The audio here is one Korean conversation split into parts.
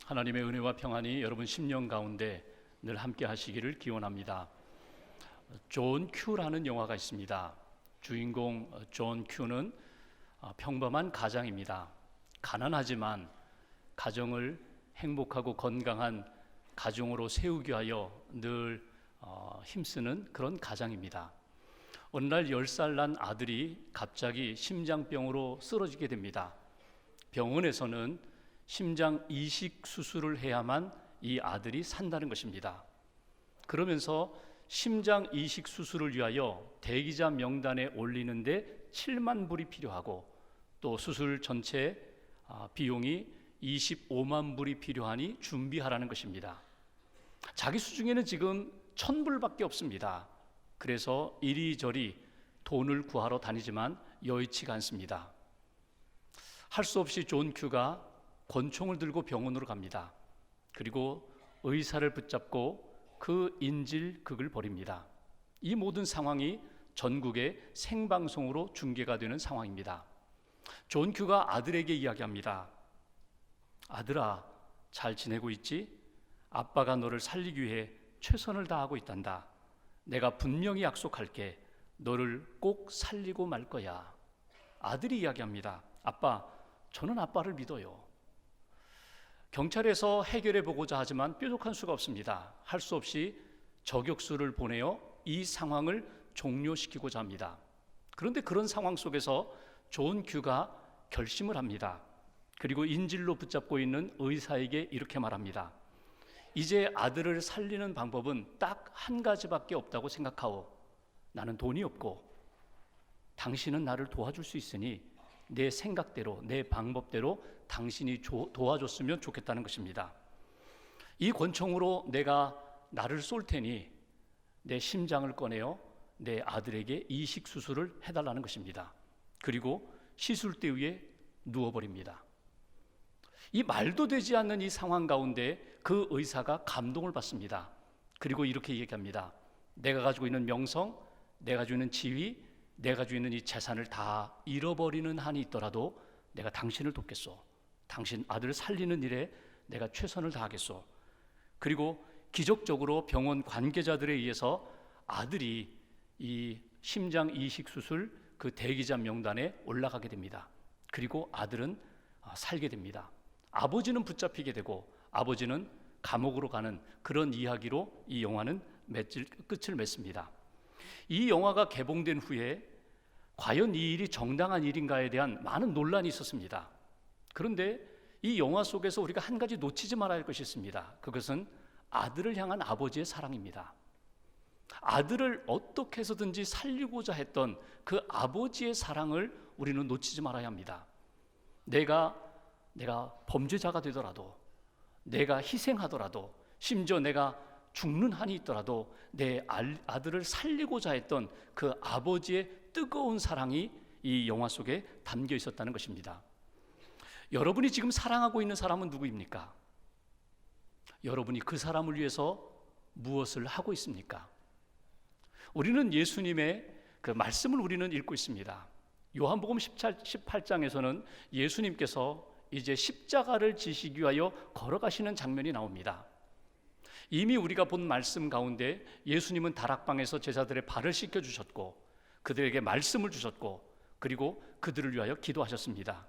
하나님의 은혜와 평안이 여러분 심령 가운데 늘 함께 하시기를 기원합니다. 존 큐라는 영화가 있습니다. 주인공 존 큐는 평범한 가장입니다. 가난하지만 가정을 행복하고 건강한 가정으로 세우기 위하여 늘 힘쓰는 그런 가장입니다. 어느 날 10살 난 아들이 갑자기 심장병으로 쓰러지게 됩니다. 병원에서는 심장 이식 수술을 해야만 이 아들이 산다는 것입니다. 그러면서 심장 이식 수술을 위하여 대기자 명단에 올리는데 7만 불이 필요하고 또 수술 전체 비용이 25만 불이 필요하니 준비하라는 것입니다. 자기 수중에는 지금 1,000불밖에 없습니다. 그래서 이리저리 돈을 구하러 다니지만 여의치가 않습니다. 할 수 없이 존 큐가 권총을 들고 병원으로 갑니다. 그리고 의사를 붙잡고 그 인질극을 벌입니다. 이 모든 상황이 전국의 생방송으로 중계가 되는 상황입니다. 존 큐가 아들에게 이야기합니다. 아들아, 잘 지내고 있지? 아빠가 너를 살리기 위해 최선을 다하고 있단다. 내가 분명히 약속할게. 너를 꼭 살리고 말 거야. 아들이 이야기합니다. 아빠, 저는 아빠를 믿어요. 경찰에서 해결해 보고자 하지만 뾰족한 수가 없습니다. 할 수 없이 저격수를 보내어 이 상황을 종료시키고자 합니다. 그런데 그런 상황 속에서 존 큐가 결심을 합니다. 그리고 인질로 붙잡고 있는 의사에게 이렇게 말합니다. 이제 아들을 살리는 방법은 딱 한 가지밖에 없다고 생각하오. 나는 돈이 없고 당신은 나를 도와줄 수 있으니 내 생각대로, 내 방법대로 당신이 도와줬으면 좋겠다는 것입니다. 이 권총으로 내가 나를 쏠 테니 내 심장을 꺼내어 내 아들에게 이식 수술을 해달라는 것입니다. 그리고 시술대 위에 누워버립니다. 이 말도 되지 않는 이 상황 가운데 그 의사가 감동을 받습니다. 그리고 이렇게 얘기합니다. 내가 가지고 있는 명성, 내가 가지고 있는 지위, 내가 가지고 있는 이 재산을 다 잃어버리는 한이 있더라도 내가 당신을 돕겠소. 당신 아들을 살리는 일에 내가 최선을 다하겠소. 그리고 기적적으로 병원 관계자들에 의해서 아들이 이 심장 이식 수술 그 대기자 명단에 올라가게 됩니다. 그리고 아들은 살게 됩니다. 아버지는 붙잡히게 되고 아버지는 감옥으로 가는 그런 이야기로 이 영화는 끝을 맺습니다. 이 영화가 개봉된 후에 과연 이 일이 정당한 일인가에 대한 많은 논란이 있었습니다. 그런데 이 영화 속에서 우리가 한 가지 놓치지 말아야 할 것이 있습니다. 그것은 아들을 향한 아버지의 사랑입니다. 아들을 어떻게 해서든지 살리고자 했던 그 아버지의 사랑을 우리는 놓치지 말아야 합니다. 내가 범죄자가 되더라도, 내가 희생하더라도, 심지어 내가 죽는 한이 있더라도 내 아들을 살리고자 했던 그 아버지의 뜨거운 사랑이 이 영화 속에 담겨 있었다는 것입니다. 여러분이 지금 사랑하고 있는 사람은 누구입니까? 여러분이 그 사람을 위해서 무엇을 하고 있습니까? 우리는 예수님의 그 말씀을 우리는 읽고 있습니다. 요한복음 18장에서는 예수님께서 이제 십자가를 지시기 위하여 걸어가시는 장면이 나옵니다. 이미 우리가 본 말씀 가운데 예수님은 다락방에서 제자들의 발을 씻겨주셨고 그들에게 말씀을 주셨고 그리고 그들을 위하여 기도하셨습니다.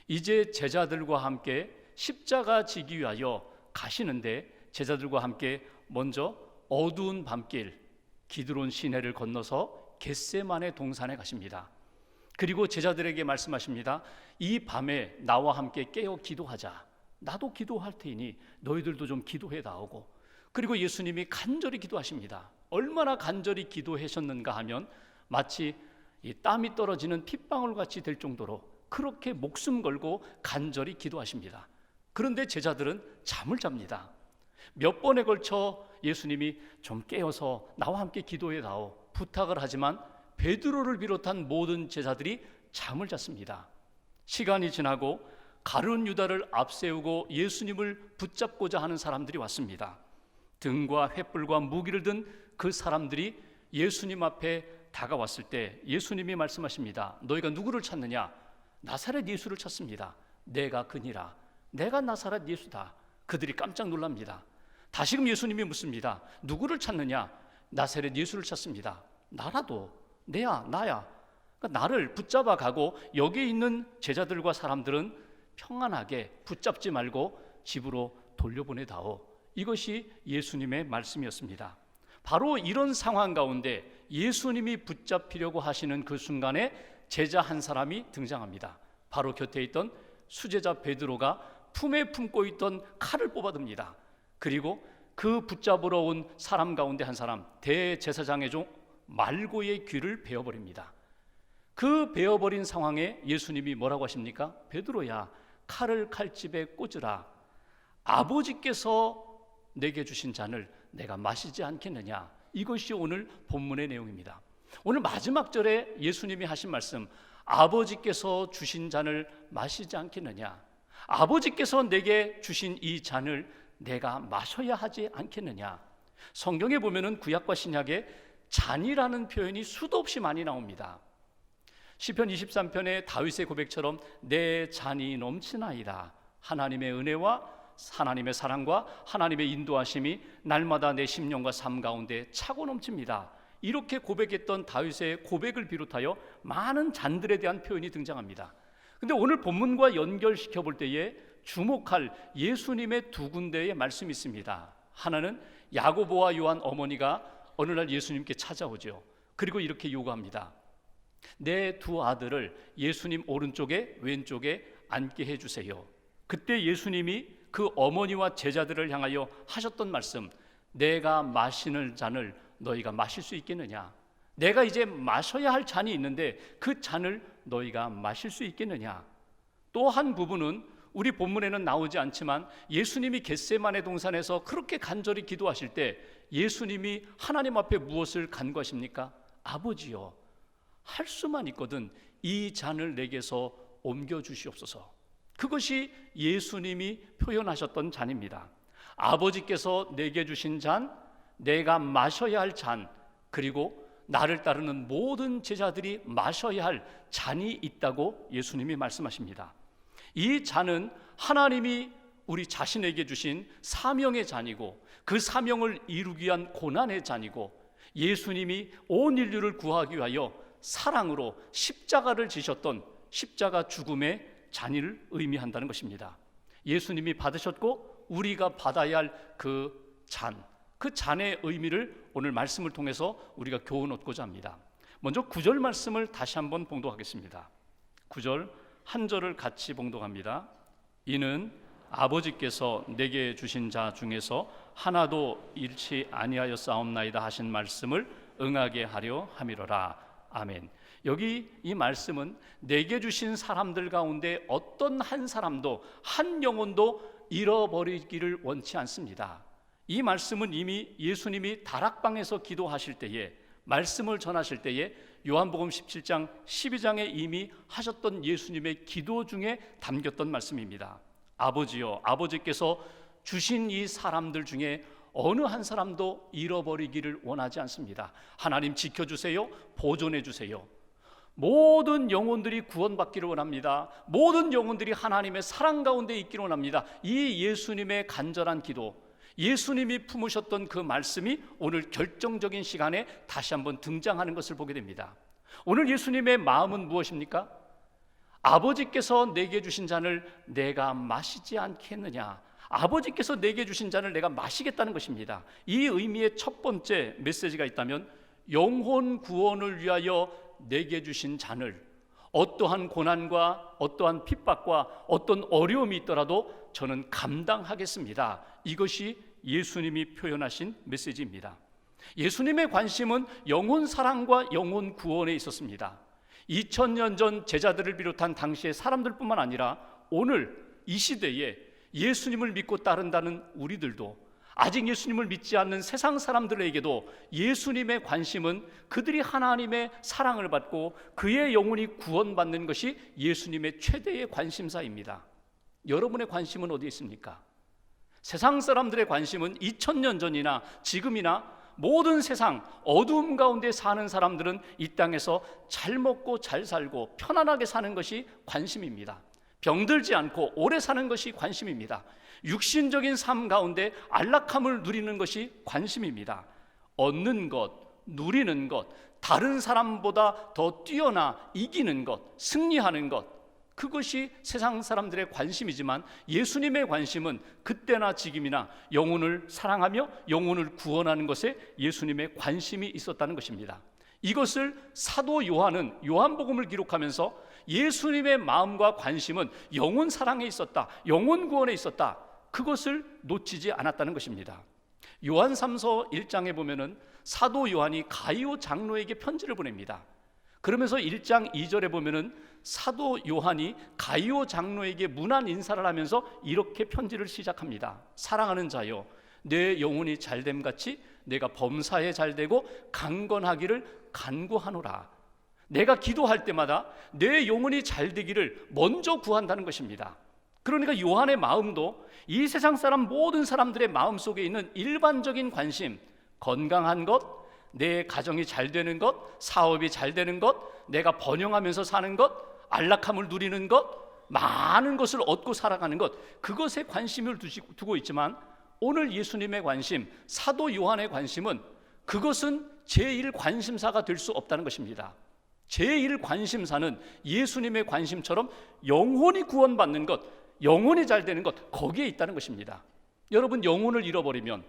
이제 제자들과 함께 십자가 지기 위하여 가시는데 제자들과 함께 먼저 어두운 밤길 기드론 시내를 건너서 겟세마네 동산에 가십니다. 그리고 제자들에게 말씀하십니다. 이 밤에 나와 함께 깨어 기도하자. 나도 기도할 테니 너희들도 좀 기도해 나오고. 그리고 예수님이 간절히 기도하십니다. 얼마나 간절히 기도하셨는가 하면 마치 이 땀이 떨어지는 핏방울 같이 될 정도로 그렇게 목숨 걸고 간절히 기도하십니다. 그런데 제자들은 잠을 잡니다. 몇 번에 걸쳐 예수님이 좀 깨어서 나와 함께 기도해 나오 부탁을 하지만 베드로를 비롯한 모든 제자들이 잠을 잤습니다. 시간이 지나고 가룟 유다를 앞세우고 예수님을 붙잡고자 하는 사람들이 왔습니다. 등과 횃불과 무기를 든 그 사람들이 예수님 앞에 다가왔을 때 예수님이 말씀하십니다. 너희가 누구를 찾느냐? 나사렛 예수를 찾습니다. 내가 그니라. 내가 나사렛 예수다. 그들이 깜짝 놀랍니다. 다시금 예수님이 묻습니다. 누구를 찾느냐? 나사렛 예수를 찾습니다. 나라도, 나야. 그러니까 나를 붙잡아 가고 여기 있는 제자들과 사람들은 평안하게 붙잡지 말고 집으로 돌려보내다오. 이것이 예수님의 말씀이었습니다. 바로 이런 상황 가운데 예수님이 붙잡히려고 하시는 그 순간에 제자 한 사람이 등장합니다. 바로 곁에 있던 수제자 베드로가 품에 품고 있던 칼을 뽑아듭니다. 그리고 그 붙잡으러 온 사람 가운데 한 사람, 대제사장의 종 말고의 귀를 베어버립니다. 그 베어버린 상황에 예수님이 뭐라고 하십니까? 베드로야, 칼을 칼집에 꽂으라. 아버지께서 내게 주신 잔을 내가 마시지 않겠느냐. 이것이 오늘 본문의 내용입니다. 오늘 마지막 절에 예수님이 하신 말씀, 아버지께서 주신 잔을 마시지 않겠느냐. 아버지께서 내게 주신 이 잔을 내가 마셔야 하지 않겠느냐. 성경에 보면은 구약과 신약에 잔이라는 표현이 수도 없이 많이 나옵니다. 시편 23편의 다윗의 고백처럼 내 잔이 넘치나이다. 하나님의 은혜와 하나님의 사랑과 하나님의 인도하심이 날마다 내 심령과 삶 가운데 차고 넘칩니다. 이렇게 고백했던 다윗의 고백을 비롯하여 많은 잔들에 대한 표현이 등장합니다. 근데 오늘 본문과 연결시켜 볼 때에 주목할 예수님의 두 군데의 말씀이 있습니다. 하나는 야고보와 요한 어머니가 어느 날 예수님께 찾아오죠. 그리고 이렇게 요구합니다. 내 두 아들을 예수님 오른쪽에 왼쪽에 앉게 해주세요. 그때 예수님이 그 어머니와 제자들을 향하여 하셨던 말씀, 내가 마시는 잔을 너희가 마실 수 있겠느냐? 내가 이제 마셔야 할 잔이 있는데 그 잔을 너희가 마실 수 있겠느냐? 또 한 부분은 우리 본문에는 나오지 않지만 예수님이 겟세마네 동산에서 그렇게 간절히 기도하실 때 예수님이 하나님 앞에 무엇을 간구하십니까? 아버지여, 할 수만 있거든 이 잔을 내게서 옮겨주시옵소서. 그것이 예수님이 표현하셨던 잔입니다. 아버지께서 내게 주신 잔, 내가 마셔야 할 잔, 그리고 나를 따르는 모든 제자들이 마셔야 할 잔이 있다고 예수님이 말씀하십니다. 이 잔은 하나님이 우리 자신에게 주신 사명의 잔이고 그 사명을 이루기 위한 고난의 잔이고 예수님이 온 인류를 구하기 위하여 사랑으로 십자가를 지셨던 십자가 죽음의 잔을 의미한다는 것입니다. 예수님이 받으셨고 우리가 받아야 할 그 잔, 그 잔의 의미를 오늘 말씀을 통해서 우리가 교훈 얻고자 합니다. 먼저 9절 말씀을 다시 한번 봉독하겠습니다. 9절 한 절을 같이 봉독합니다. 이는 아버지께서 내게 주신 자 중에서 하나도 잃지 아니하였사옵나이다 하신 말씀을 응하게 하려 함이로라. 아멘. 여기 이 말씀은 내게 주신 사람들 가운데 어떤 한 사람도 한 영혼도 잃어버리기를 원치 않습니다. 이 말씀은 이미 예수님이 다락방에서 기도하실 때에 말씀을 전하실 때에 요한복음 17장 12장에 이미 하셨던 예수님의 기도 중에 담겼던 말씀입니다. 아버지여, 아버지께서 주신 이 사람들 중에 어느 한 사람도 잃어버리기를 원하지 않습니다. 하나님 지켜주세요. 보존해 주세요. 모든 영혼들이 구원받기를 원합니다. 모든 영혼들이 하나님의 사랑 가운데 있기를 원합니다. 이 예수님의 간절한 기도, 예수님이 품으셨던 그 말씀이 오늘 결정적인 시간에 다시 한번 등장하는 것을 보게 됩니다. 오늘 예수님의 마음은 무엇입니까? 아버지께서 내게 주신 잔을 내가 마시지 않겠느냐? 아버지께서 내게 주신 잔을 내가 마시겠다는 것입니다. 이 의미의 첫 번째 메시지가 있다면 영혼 구원을 위하여 내게 주신 잔을 어떠한 고난과 어떠한 핍박과 어떤 어려움이 있더라도 저는 감당하겠습니다. 이것이 예수님이 표현하신 메시지입니다. 예수님의 관심은 영혼 사랑과 영혼 구원에 있었습니다. 2000년 전 제자들을 비롯한 당시의 사람들뿐만 아니라 오늘 이 시대에 예수님을 믿고 따른다는 우리들도, 아직 예수님을 믿지 않는 세상 사람들에게도 예수님의 관심은 그들이 하나님의 사랑을 받고 그의 영혼이 구원받는 것이 예수님의 최대의 관심사입니다. 여러분의 관심은 어디에 있습니까? 세상 사람들의 관심은 2000년 전이나 지금이나 모든 세상 어두움 가운데 사는 사람들은 이 땅에서 잘 먹고 잘 살고 편안하게 사는 것이 관심입니다. 병들지 않고 오래 사는 것이 관심입니다. 육신적인 삶 가운데 안락함을 누리는 것이 관심입니다. 얻는 것, 누리는 것, 다른 사람보다 더 뛰어나 이기는 것, 승리하는 것, 그것이 세상 사람들의 관심이지만 예수님의 관심은 그때나 지금이나 영혼을 사랑하며 영혼을 구원하는 것에 예수님의 관심이 있었다는 것입니다. 이것을 사도 요한은 요한복음을 기록하면서 예수님의 마음과 관심은 영혼 사랑에 있었다, 영혼 구원에 있었다, 그것을 놓치지 않았다는 것입니다. 요한 3서 1장에 보면은 사도 요한이 가이오 장로에게 편지를 보냅니다. 그러면서 1장 2절에 보면은 사도 요한이 가이오 장로에게 문안 인사를 하면서 이렇게 편지를 시작합니다. 사랑하는 자여, 내 영혼이 잘됨 같이 내가 범사에 잘되고 강건하기를 간구하노라. 내가 기도할 때마다 내 영혼이 잘되기를 먼저 구한다는 것입니다. 그러니까 요한의 마음도 이 세상 사람 모든 사람들의 마음속에 있는 일반적인 관심, 건강한 것, 내 가정이 잘 되는 것, 사업이 잘 되는 것, 내가 번영하면서 사는 것, 안락함을 누리는 것, 많은 것을 얻고 살아가는 것, 그것에 관심을 두고 있지만 오늘 예수님의 관심, 사도 요한의 관심은 그것은 제1관심사가 될 수 없다는 것입니다. 제1관심사는 예수님의 관심처럼 영혼이 구원받는 것, 영혼이 잘 되는 것, 거기에 있다는 것입니다. 여러분, 영혼을 잃어버리면,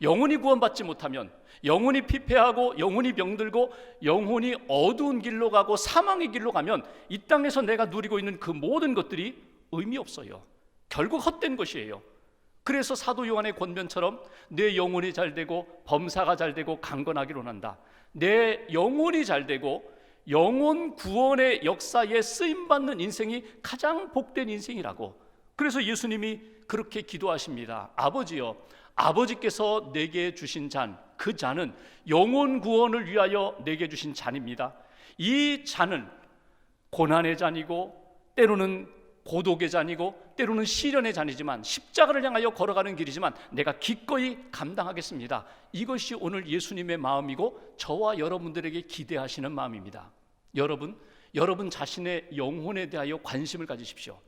영혼이 구원받지 못하면, 영혼이 피폐하고 영혼이 병들고 영혼이 어두운 길로 가고 사망의 길로 가면 이 땅에서 내가 누리고 있는 그 모든 것들이 의미 없어요. 결국 헛된 것이에요. 그래서 사도 요한의 권면처럼 내 영혼이 잘 되고 범사가 잘 되고 강건하기를 원한다. 내 영혼이 잘 되고 영혼 구원의 역사에 쓰임받는 인생이 가장 복된 인생이라고. 그래서 예수님이 그렇게 기도하십니다. 아버지여, 아버지께서 내게 주신 잔, 그 잔은 영혼 구원을 위하여 내게 주신 잔입니다. 이 잔은 고난의 잔이고 때로는 고독의 잔이고 때로는 시련의 잔이지만 십자가를 향하여 걸어가는 길이지만 내가 기꺼이 감당하겠습니다. 이것이 오늘 예수님의 마음이고 저와 여러분들에게 기대하시는 마음입니다. 여러분 자신의 영혼에 대하여 관심을 가지십시오.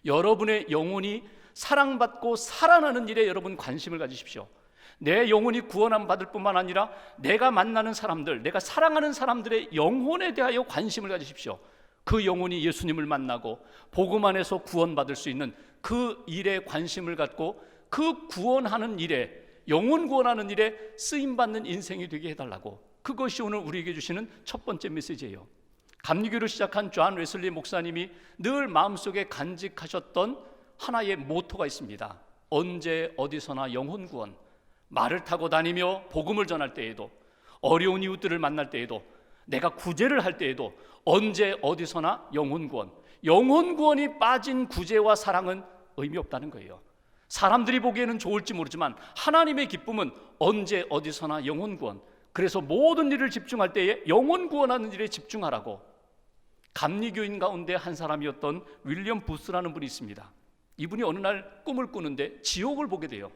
여러분의 영혼이 사랑받고 살아나는 일에 여러분 관심을 가지십시오. 내 영혼이 구원함 받을 뿐만 아니라 내가 만나는 사람들, 내가 사랑하는 사람들의 영혼에 대하여 관심을 가지십시오. 그 영혼이 예수님을 만나고 복음 안에서 구원받을 수 있는 그 일에 관심을 갖고 그 구원하는 일에, 영혼 구원하는 일에 쓰임받는 인생이 되게 해달라고. 그것이 오늘 우리에게 주시는 첫 번째 메시지예요. 감리교를 시작한 존 웨슬리 목사님이 늘 마음속에 간직하셨던 하나의 모토가 있습니다. 언제 어디서나 영혼 구원. 말을 타고 다니며 복음을 전할 때에도, 어려운 이웃들을 만날 때에도, 내가 구제를 할 때에도 언제 어디서나 영혼 구원. 영혼 구원이 빠진 구제와 사랑은 의미 없다는 거예요. 사람들이 보기에는 좋을지 모르지만 하나님의 기쁨은 언제 어디서나 영혼 구원. 그래서 모든 일을 집중할 때에 영혼 구원하는 일에 집중하라고. 감리교인 가운데 한 사람이었던 윌리엄 부스라는 분이 있습니다. 이분이 어느 날 꿈을 꾸는데 지옥을 보게 돼요.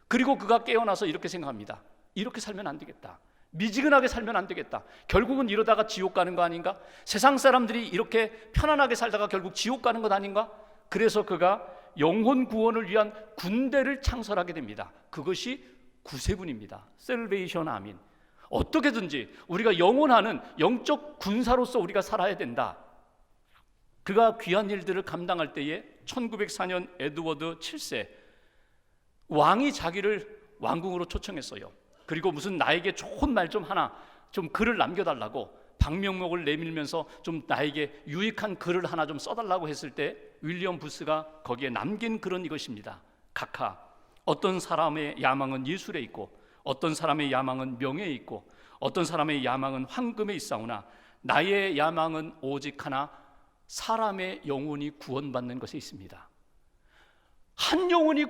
그리고 그가 깨어나서 이렇게 생각합니다. 이렇게 살면 안 되겠다. 미지근하게 살면 안 되겠다. 결국은 이러다가 지옥 가는 거 아닌가? 세상 사람들이 이렇게 편안하게 살다가 결국 지옥 가는 것 아닌가? 그래서 그가 영혼 구원을 위한 군대를 창설하게 됩니다. 그것이 구세군입니다. 셀베이션 아민. 어떻게든지 우리가 영원하는 영적 군사로서 우리가 살아야 된다. 그가 귀한 일들을 감당할 때에 1904년 에드워드 7세 왕이 자기를 왕궁으로 초청했어요. 그리고 무슨 나에게 좋은 말 좀 하나 좀 글을 남겨달라고 방명록을 내밀면서 좀 나에게 유익한 글을 하나 좀 써달라고 했을 때 윌리엄 부스가 거기에 남긴 글은 이것입니다. 각하, 어떤 사람의 야망은 예술에 있고 어떤 사람의 야망은 명예에 있고 어떤 사람의 야망은 황금에 있사오나 나의 야망은 오직 하나, 사람의 영혼이 구원받는 것에 있습니다. 한 영혼이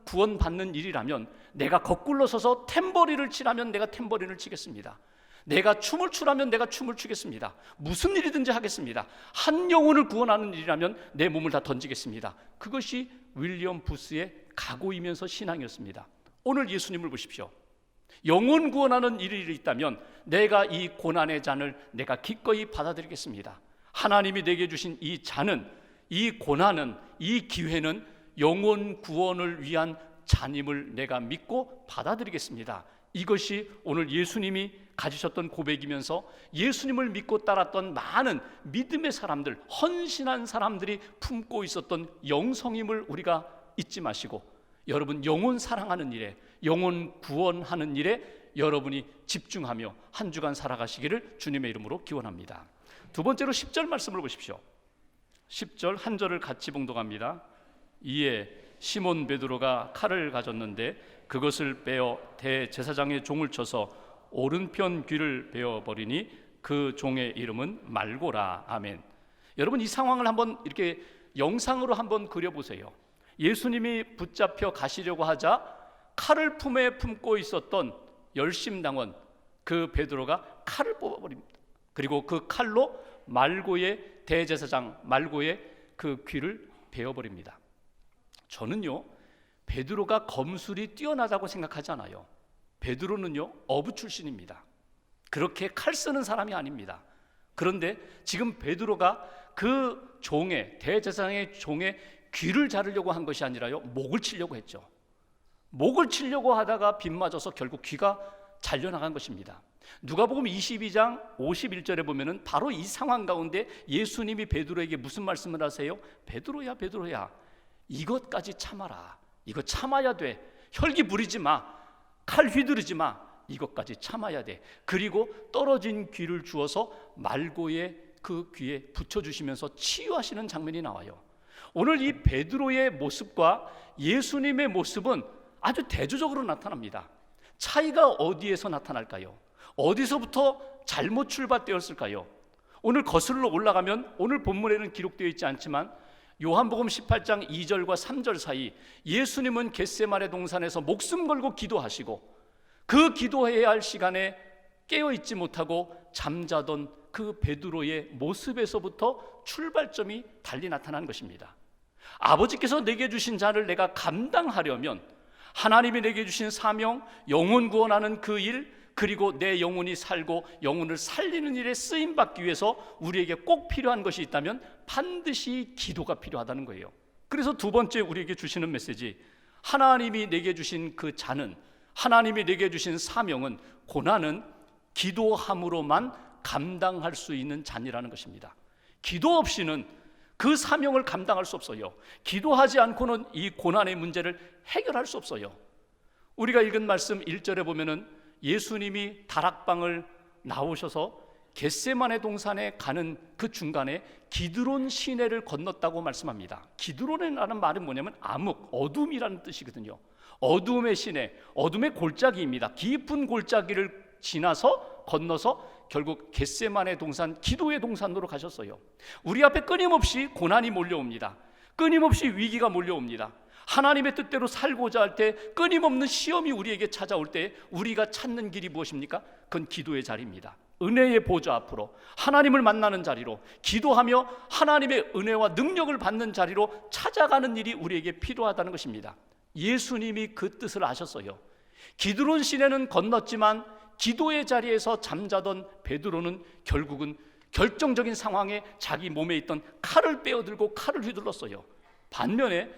구원받는 일이라면 내가 거꾸로 서서 탬버린을 치라면 내가 탬버린을 치겠습니다. 내가 춤을 추라면 내가 춤을 추겠습니다. 무슨 일이든지 하겠습니다. 한 영혼을 구원하는 일이라면 내 몸을 다 던지겠습니다. 그것이 윌리엄 부스의 각오이면서 신앙이었습니다. 오늘 예수님을 보십시오. 영혼 구원하는 일이 있다면 내가 이 고난의 잔을 내가 기꺼이 받아들이겠습니다. 하나님이 내게 주신 이 잔은 이 고난은, 이 기회는 영혼 구원을 위한 잔임을 내가 믿고 받아들이겠습니다. 이것이 오늘 예수님이 가지셨던 고백이면서 예수님을 믿고 따랐던 많은 믿음의 사람들, 헌신한 사람들이 품고 있었던 영성임을 우리가 잊지 마시고, 여러분 영혼 사랑하는 일에, 영혼 구원하는 일에 여러분이 집중하며 한 주간 살아가시기를 주님의 이름으로 기원합니다. 두 번째로 10절 말씀을 보십시오. 10절 한 절을 같이 봉독합니다. 이에 시몬 베드로가 칼을 가졌는데 그것을 빼어 대제사장의 종을 쳐서 오른편 귀를 베어버리니 그 종의 이름은 말고라. 아멘. 여러분, 이 상황을 한번 이렇게 영상으로 한번 그려보세요. 예수님이 붙잡혀 가시려고 하자 칼을 품에 품고 있었던 열심당원 그 베드로가 칼을 뽑아버립니다. 그리고 그 칼로 말고의 대제사장 말고의 그 귀를 베어버립니다. 저는요, 베드로가 검술이 뛰어나다고 생각하지 않아요. 베드로는요, 어부 출신입니다. 그렇게 칼 쓰는 사람이 아닙니다. 그런데 지금 베드로가 그 종의, 대제사장의 종의 귀를 자르려고 한 것이 아니라요, 목을 치려고 했죠. 목을 치려고 하다가 빗맞아서 결국 귀가 잘려나간 것입니다. 누가복음 22장 51절에 보면은 바로 이 상황 가운데 예수님이 베드로에게 무슨 말씀을 하세요? 베드로야, 베드로야, 이것까지 참아라. 이거 참아야 돼. 혈기 부리지 마. 칼 휘두르지 마. 이것까지 참아야 돼. 그리고 떨어진 귀를 주어서 말고의 그 귀에 붙여주시면서 치유하시는 장면이 나와요. 오늘 이 베드로의 모습과 예수님의 모습은 아주 대조적으로 나타납니다. 차이가 어디에서 나타날까요? 어디서부터 잘못 출발되었을까요? 오늘 거슬러 올라가면 오늘 본문에는 기록되어 있지 않지만 요한복음 18장 2절과 3절 사이 예수님은 겟세마네 동산에서 목숨 걸고 기도하시고 그 기도해야 할 시간에 깨어있지 못하고 잠자던 그 베드로의 모습에서부터 출발점이 달리 나타난 것입니다. 아버지께서 내게 주신 자를 내가 감당하려면 하나님이 내게 주신 사명, 영혼 구원하는 그 일, 그리고 내 영혼이 살고 영혼을 살리는 일에 쓰임받기 위해서 우리에게 꼭 필요한 것이 있다면 반드시 기도가 필요하다는 거예요. 그래서 두 번째 우리에게 주시는 메시지, 하나님이 내게 주신 그 자는, 하나님이 내게 주신 사명은, 고난은 기도함으로만 감당할 수 있는 잔이라는 것입니다. 기도 없이는 그 사명을 감당할 수 없어요. 기도하지 않고는 이 고난의 문제를 해결할 수 없어요. 우리가 읽은 말씀 1절에 보면은 예수님이 다락방을 나오셔서 겟세마네 동산에 가는 그 중간에 기드론 시내를 건넜다고 말씀합니다. 기드론이라는 말은 뭐냐면 암흑, 어둠이라는 뜻이거든요. 어둠의 시내, 어둠의 골짜기입니다. 깊은 골짜기를 지나서 건너서 결국 겟세마네 동산, 기도의 동산으로 가셨어요. 우리 앞에 끊임없이 고난이 몰려옵니다. 끊임없이 위기가 몰려옵니다. 하나님의 뜻대로 살고자 할 때 끊임없는 시험이 우리에게 찾아올 때 우리가 찾는 길이 무엇입니까? 그건 기도의 자리입니다. 은혜의 보좌 앞으로, 하나님을 만나는 자리로, 기도하며 하나님의 은혜와 능력을 받는 자리로 찾아가는 일이 우리에게 필요하다는 것입니다. 예수님이 그 뜻을 아셨어요. 기드론 시내는 건넜지만 기도의 자리에서 잠자던 베드로는 결국은 결정적인 상황에 자기 몸에 있던 칼을 빼어들고 칼을 휘둘렀어요. 반면에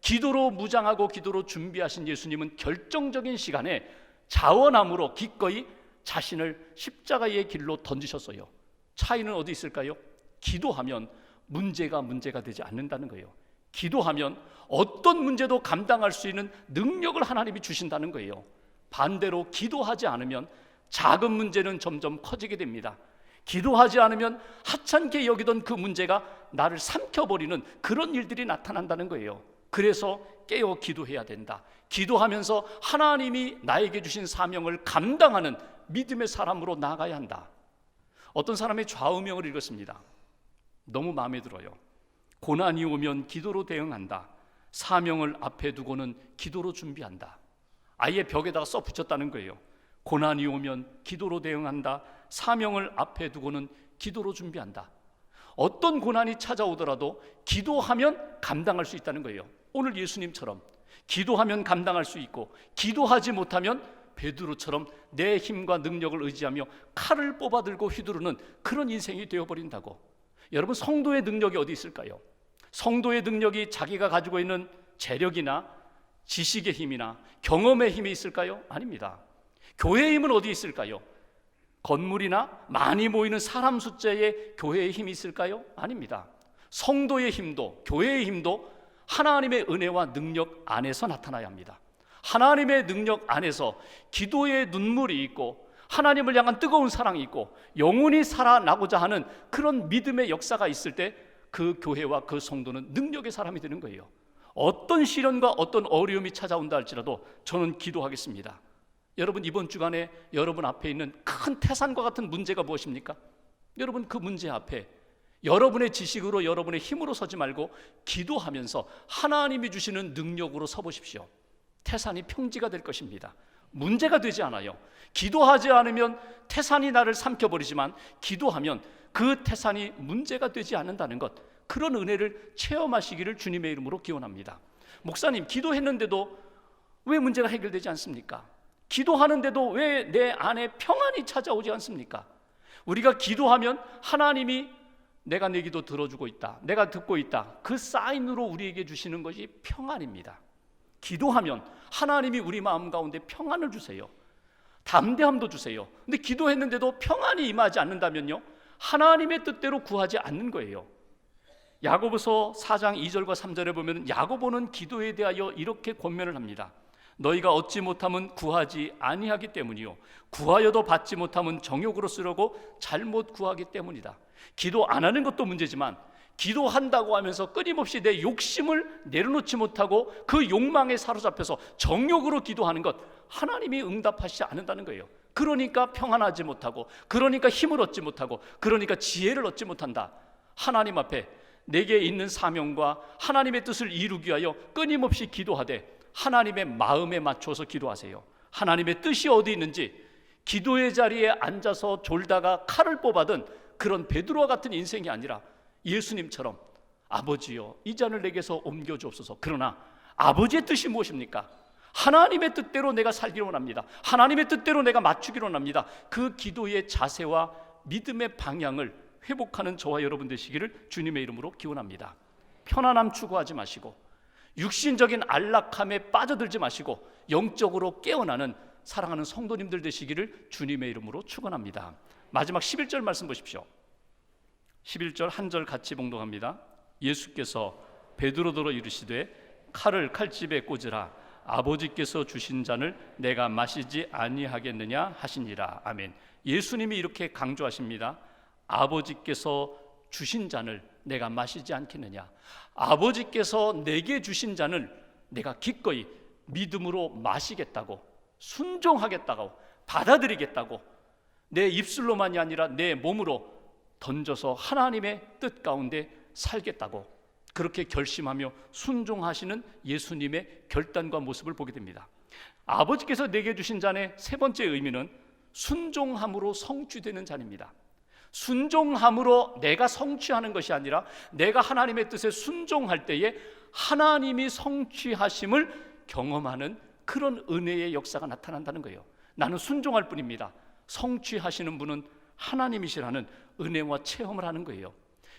기도로 무장하고 기도로 준비하신 예수님은 결정적인 시간에 자원함으로 기꺼이 자신을 십자가의 길로 던지셨어요. 차이는 어디 있을까요? 기도하면 문제가 되지 않는다는 거예요. 기도하면 어떤 문제도 감당할 수 있는 능력을 하나님이 주신다는 거예요. 반대로 기도하지 않으면 작은 문제는 점점 커지게 됩니다. 기도하지 않으면 하찮게 여기던 그 문제가 나를 삼켜버리는 그런 일들이 나타난다는 거예요. 그래서 깨어 기도해야 된다. 기도하면서 하나님이 나에게 주신 사명을 감당하는 믿음의 사람으로 나아가야 한다. 어떤 사람의 좌우명을 읽었습니다. 너무 마음에 들어요. 고난이 오면 기도로 대응한다. 사명을 앞에 두고는 기도로 준비한다. 아예 벽에다가 써 붙였다는 거예요. 고난이 오면 기도로 대응한다. 사명을 앞에 두고는 기도로 준비한다. 어떤 고난이 찾아오더라도 기도하면 감당할 수 있다는 거예요. 오늘 예수님처럼 기도하면 감당할 수 있고, 기도하지 못하면 베드로처럼 내 힘과 능력을 의지하며 칼을 뽑아들고 휘두르는 그런 인생이 되어버린다고. 여러분, 성도의 능력이 어디 있을까요? 성도의 능력이 자기가 가지고 있는 재력이나 지식의 힘이나 경험의 힘이 있을까요? 아닙니다. 교회의 힘은 어디 있을까요? 건물이나 많이 모이는 사람 숫자에 교회의 힘이 있을까요? 아닙니다. 성도의 힘도, 교회의 힘도 하나님의 은혜와 능력 안에서 나타나야 합니다. 하나님의 능력 안에서 기도의 눈물이 있고 하나님을 향한 뜨거운 사랑이 있고 영혼이 살아나고자 하는 그런 믿음의 역사가 있을 때 그 교회와 그 성도는 능력의 사람이 되는 거예요. 어떤 시련과 어떤 어려움이 찾아온다 할지라도 저는 기도하겠습니다. 여러분, 이번 주간에 여러분 앞에 있는 큰 태산과 같은 문제가 무엇입니까? 여러분, 그 문제 앞에 여러분의 지식으로 여러분의 힘으로 서지 말고 기도하면서 하나님이 주시는 능력으로 서보십시오. 태산이 평지가 될 것입니다. 문제가 되지 않아요. 기도하지 않으면 태산이 나를 삼켜버리지만 기도하면 그 태산이 문제가 되지 않는다는 것, 그런 은혜를 체험하시기를 주님의 이름으로 기원합니다. 목사님, 기도했는데도 왜 문제가 해결되지 않습니까? 기도하는데도 왜 내 안에 평안이 찾아오지 않습니까? 우리가 기도하면 하나님이 내가 내 기도 들어주고 있다, 내가 듣고 있다, 그 사인으로 우리에게 주시는 것이 평안입니다. 기도하면 하나님이 우리 마음 가운데 평안을 주세요. 담대함도 주세요. 근데 기도했는데도 평안이 임하지 않는다면요, 하나님의 뜻대로 구하지 않는 거예요. 야고보서 4장 2절과 3절에 보면 야고보는 기도에 대하여 이렇게 권면을 합니다. 너희가 얻지 못함은 구하지 아니하기 때문이요 구하여도 받지 못함은 정욕으로 쓰려고 잘못 구하기 때문이다. 기도 안 하는 것도 문제지만 기도한다고 하면서 끊임없이 내 욕심을 내려놓지 못하고 그 욕망에 사로잡혀서 정욕으로 기도하는 것, 하나님이 응답하시지 않는다는 거예요. 그러니까 평안하지 못하고, 그러니까 힘을 얻지 못하고, 그러니까 지혜를 얻지 못한다. 하나님 앞에 내게 있는 사명과 하나님의 뜻을 이루기 위하여 끊임없이 기도하되 하나님의 마음에 맞춰서 기도하세요. 하나님의 뜻이 어디 있는지, 기도의 자리에 앉아서 졸다가 칼을 뽑아든 그런 베드로와 같은 인생이 아니라 예수님처럼 아버지여 이 잔을 내게서 옮겨주옵소서. 그러나 아버지의 뜻이 무엇입니까? 하나님의 뜻대로 내가 살기로 원합니다. 하나님의 뜻대로 내가 맞추기로 원합니다. 그 기도의 자세와 믿음의 방향을 회복하는 저와 여러분 되시기를 주님의 이름으로 기원합니다. 편안함 추구하지 마시고 육신적인 안락함에 빠져들지 마시고 영적으로 깨어나는 사랑하는 성도님들 되시기를 주님의 이름으로 축원합니다. 마지막 11절 말씀 보십시오. 11절 한 절 같이 봉독합니다. 예수께서 베드로더러 이르시되 칼을 칼집에 꽂으라. 아버지께서 주신 잔을 내가 마시지 아니하겠느냐 하시니라. 아멘. 예수님이 이렇게 강조하십니다. 아버지께서 주신 잔을 내가 마시지 않겠느냐. 아버지께서 내게 주신 잔을 내가 기꺼이 믿음으로 마시겠다고, 순종하겠다고, 받아들이겠다고, 내 입술로만이 아니라 내 몸으로 던져서 하나님의 뜻 가운데 살겠다고 그렇게 결심하며 순종하시는 예수님의 결단과 모습을 보게 됩니다. 아버지께서 내게 주신 잔의 세 번째 의미는 순종함으로 성취되는 잔입니다. 순종함으로 내가 성취하는 것이 아니라 내가 하나님의 뜻에 순종할 때에 하나님이 성취하심을 경험하는 그런 은혜의 역사가 나타난다는 거예요. 나는 순종할 뿐입니다. 성취하시는 분은 하나님이시라는 은혜와 체험을 하는 거예요.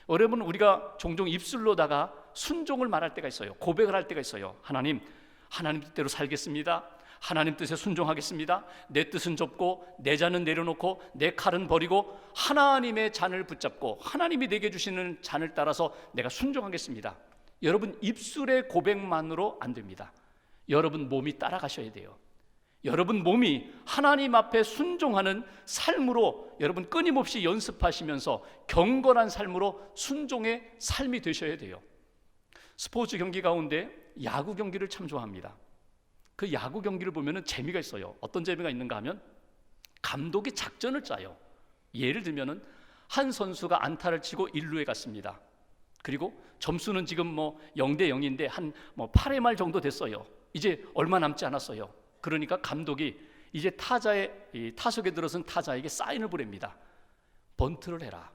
여러분, 우리가 종종 입술로다가 순종을 말할 때가 있어요. 고백을 할 때가 있어요. 하나님 뜻대로 살겠습니다. 하나님 뜻에 순종하겠습니다. 내 뜻은 접고 내 잔은 내려놓고 내 칼은 버리고 하나님의 잔을 붙잡고 하나님이 내게 주시는 잔을 따라서 내가 순종하겠습니다. 여러분, 입술의 고백만으로 안 됩니다. 여러분 몸이 따라가셔야 돼요. 여러분 몸이 하나님 앞에 순종하는 삶으로 여러분 끊임없이 연습하시면서 경건한 삶으로 순종의 삶이 되셔야 돼요. 스포츠 경기 가운데 야구 경기를 참 좋아합니다. 그 야구 경기를 보면 재미가 있어요. 어떤 재미가 있는가 하면 감독이 작전을 짜요. 예를 들면 한 선수가 안타를 치고 1루에 갔습니다. 그리고 점수는 지금 0대 0인데 한 8회 말 정도 됐어요. 이제 얼마 남지 않았어요. 그러니까 감독이 이제 타석에 들어선 타자에게 사인을 보냅니다. 번트를 해라.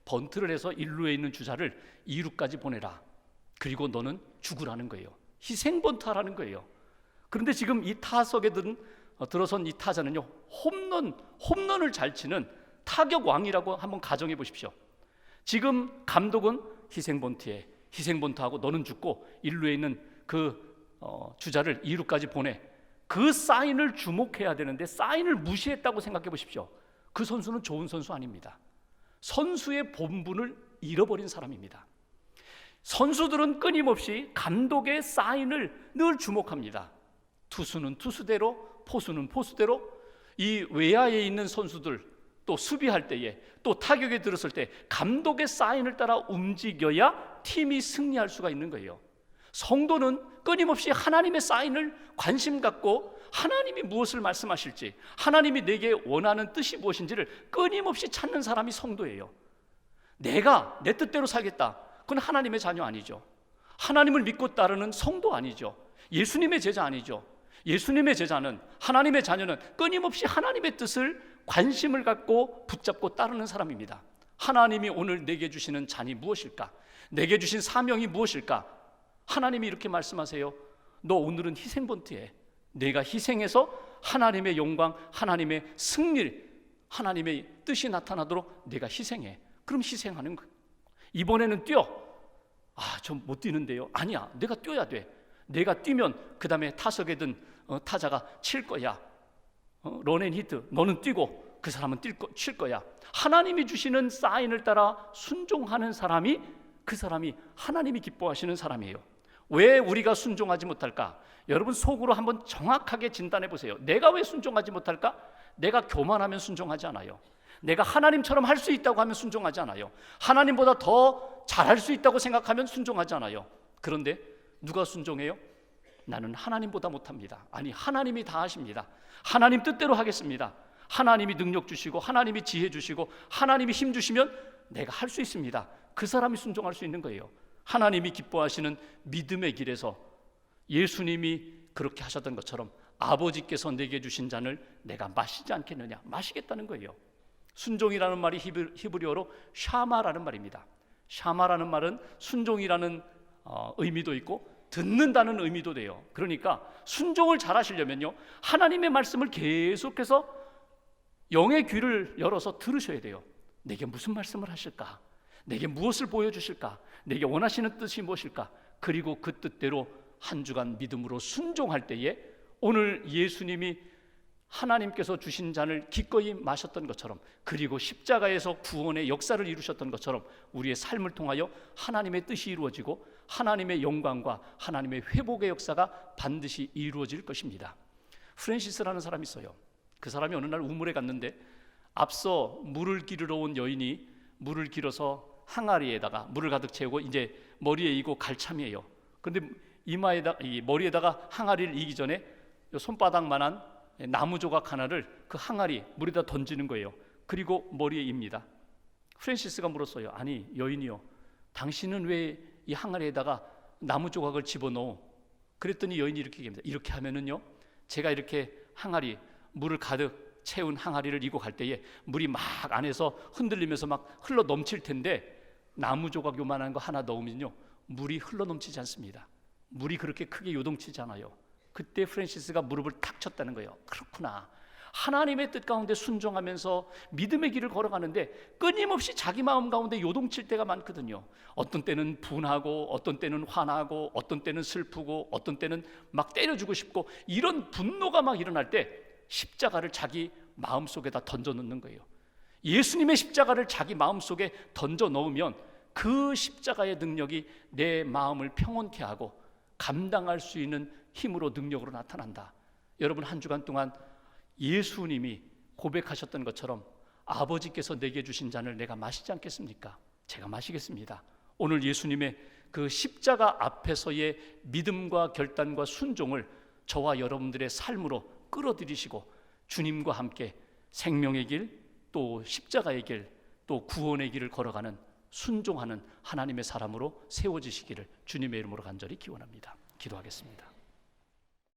번트를 해서 1루에 있는 주자를 2루까지 보내라. 그리고 너는 죽으라는 거예요. 희생 번트하라는 거예요. 그런데 지금 이 타석에 들어선 이 타자는요, 홈런을 잘 치는 타격 왕이라고 한번 가정해 보십시오. 지금 감독은 희생 번트에 희생번투하고 너는 죽고 1루에 있는 그 주자를 2루까지 보내. 그 사인을 주목해야 되는데 사인을 무시했다고 생각해 보십시오. 그 선수는 좋은 선수 아닙니다. 선수의 본분을 잃어버린 사람입니다. 선수들은 끊임없이 감독의 사인을 늘 주목합니다. 투수는 투수대로, 포수는 포수대로, 이 외야에 있는 선수들 또 수비할 때에 또 타격에 들었을 때 감독의 사인을 따라 움직여야 팀이 승리할 수가 있는 거예요. 성도는 끊임없이 하나님의 사인을 관심 갖고 하나님이 무엇을 말씀하실지, 하나님이 내게 원하는 뜻이 무엇인지를 끊임없이 찾는 사람이 성도예요. 내가 내 뜻대로 살겠다, 그건 하나님의 자녀 아니죠. 하나님을 믿고 따르는 성도 아니죠. 예수님의 제자 아니죠. 예수님의 제자는, 하나님의 자녀는 끊임없이 하나님의 뜻을 관심을 갖고 붙잡고 따르는 사람입니다. 하나님이 오늘 내게 주시는 잔이 무엇일까? 내게 주신 사명이 무엇일까? 하나님이 이렇게 말씀하세요. 너 오늘은 희생번투해. 내가 희생해서 하나님의 영광, 하나님의 승리, 하나님의 뜻이 나타나도록 내가 희생해. 그럼 희생하는 거예요. 이번에는 뛰어. 저 못 뛰는데요. 아니야, 내가 뛰어야 돼. 내가 뛰면 그 다음에 타석에 든 타자가 칠 거야. 런앤히트, 너는 뛰고 그 사람은 칠 거야. 하나님이 주시는 사인을 따라 순종하는 사람이, 그 사람이 하나님이 기뻐하시는 사람이에요. 왜 우리가 순종하지 못할까? 여러분 속으로 한번 정확하게 진단해 보세요. 내가 왜 순종하지 못할까? 내가 교만하면 순종하지 않아요. 내가 하나님처럼 할 수 있다고 하면 순종하지 않아요. 하나님보다 더 잘할 수 있다고 생각하면 순종하지 않아요. 그런데 누가 순종해요? 나는 하나님보다 못합니다. 아니, 하나님이 다 하십니다. 하나님 뜻대로 하겠습니다. 하나님이 능력 주시고 하나님이 지혜 주시고 하나님이 힘 주시면 내가 할 수 있습니다. 그 사람이 순종할 수 있는 거예요. 하나님이 기뻐하시는 믿음의 길에서 예수님이 그렇게 하셨던 것처럼 아버지께서 내게 주신 잔을 내가 마시지 않겠느냐? 마시겠다는 거예요. 순종이라는 말이 히브리어로 샤마라는 말입니다. 샤마라는 말은 순종이라는 의미도 있고 듣는다는 의미도 돼요. 그러니까 순종을 잘 하시려면요, 하나님의 말씀을 계속해서 영의 귀를 열어서 들으셔야 돼요. 내게 무슨 말씀을 하실까? 내게 무엇을 보여주실까? 내게 원하시는 뜻이 무엇일까? 그리고 그 뜻대로 한 주간 믿음으로 순종할 때에 오늘 예수님이 하나님께서 주신 잔을 기꺼이 마셨던 것처럼, 그리고 십자가에서 구원의 역사를 이루셨던 것처럼 우리의 삶을 통하여 하나님의 뜻이 이루어지고 하나님의 영광과 하나님의 회복의 역사가 반드시 이루어질 것입니다. 프랜시스라는 사람이 있어요. 그 사람이 어느 날 우물에 갔는데 앞서 물을 기르러 온 여인이 물을 길어서 항아리에다가 물을 가득 채우고 이제 머리에 이고 갈참이에요. 그런데 이 머리에다가 항아리를 이기 전에 손바닥만한 나무 조각 하나를 그 항아리 물에다 던지는 거예요. 그리고 머리에 입니다. 프랜시스가 물었어요. 아니 여인이요, 당신은 왜 이 항아리에다가 나무 조각을 집어넣어? 그랬더니 여인이 이렇게 얘기합니다. 이렇게 하면은요, 제가 이렇게 항아리, 물을 가득 채운 항아리를 이고 갈 때에 물이 막 안에서 흔들리면서 막 흘러 넘칠 텐데 나무 조각 요만한 거 하나 넣으면요, 물이 흘러 넘치지 않습니다. 물이 그렇게 크게 요동치지 않아요. 그때 프랜시스가 무릎을 탁 쳤다는 거예요. 그렇구나. 하나님의 뜻 가운데 순종하면서 믿음의 길을 걸어가는데 끊임없이 자기 마음 가운데 요동칠 때가 많거든요. 어떤 때는 분하고, 어떤 때는 화나고, 어떤 때는 슬프고, 어떤 때는 막 때려주고 싶고, 이런 분노가 막 일어날 때 십자가를 자기 마음속에다 던져 넣는 거예요. 예수님의 십자가를 자기 마음속에 던져 넣으면 그 십자가의 능력이 내 마음을 평온케 하고 감당할 수 있는 힘으로, 능력으로 나타난다. 여러분, 한 주간 동안 예수님이 고백하셨던 것처럼 아버지께서 내게 주신 잔을 내가 마시지 않겠습니까? 제가 마시겠습니다. 오늘 예수님의 그 십자가 앞에서의 믿음과 결단과 순종을 저와 여러분들의 삶으로 끌어들이시고 주님과 함께 생명의 길, 또 십자가의 길, 또 구원의 길을 걸어가는 순종하는 하나님의 사람으로 세워지시기를 주님의 이름으로 간절히 기원합니다. 기도하겠습니다.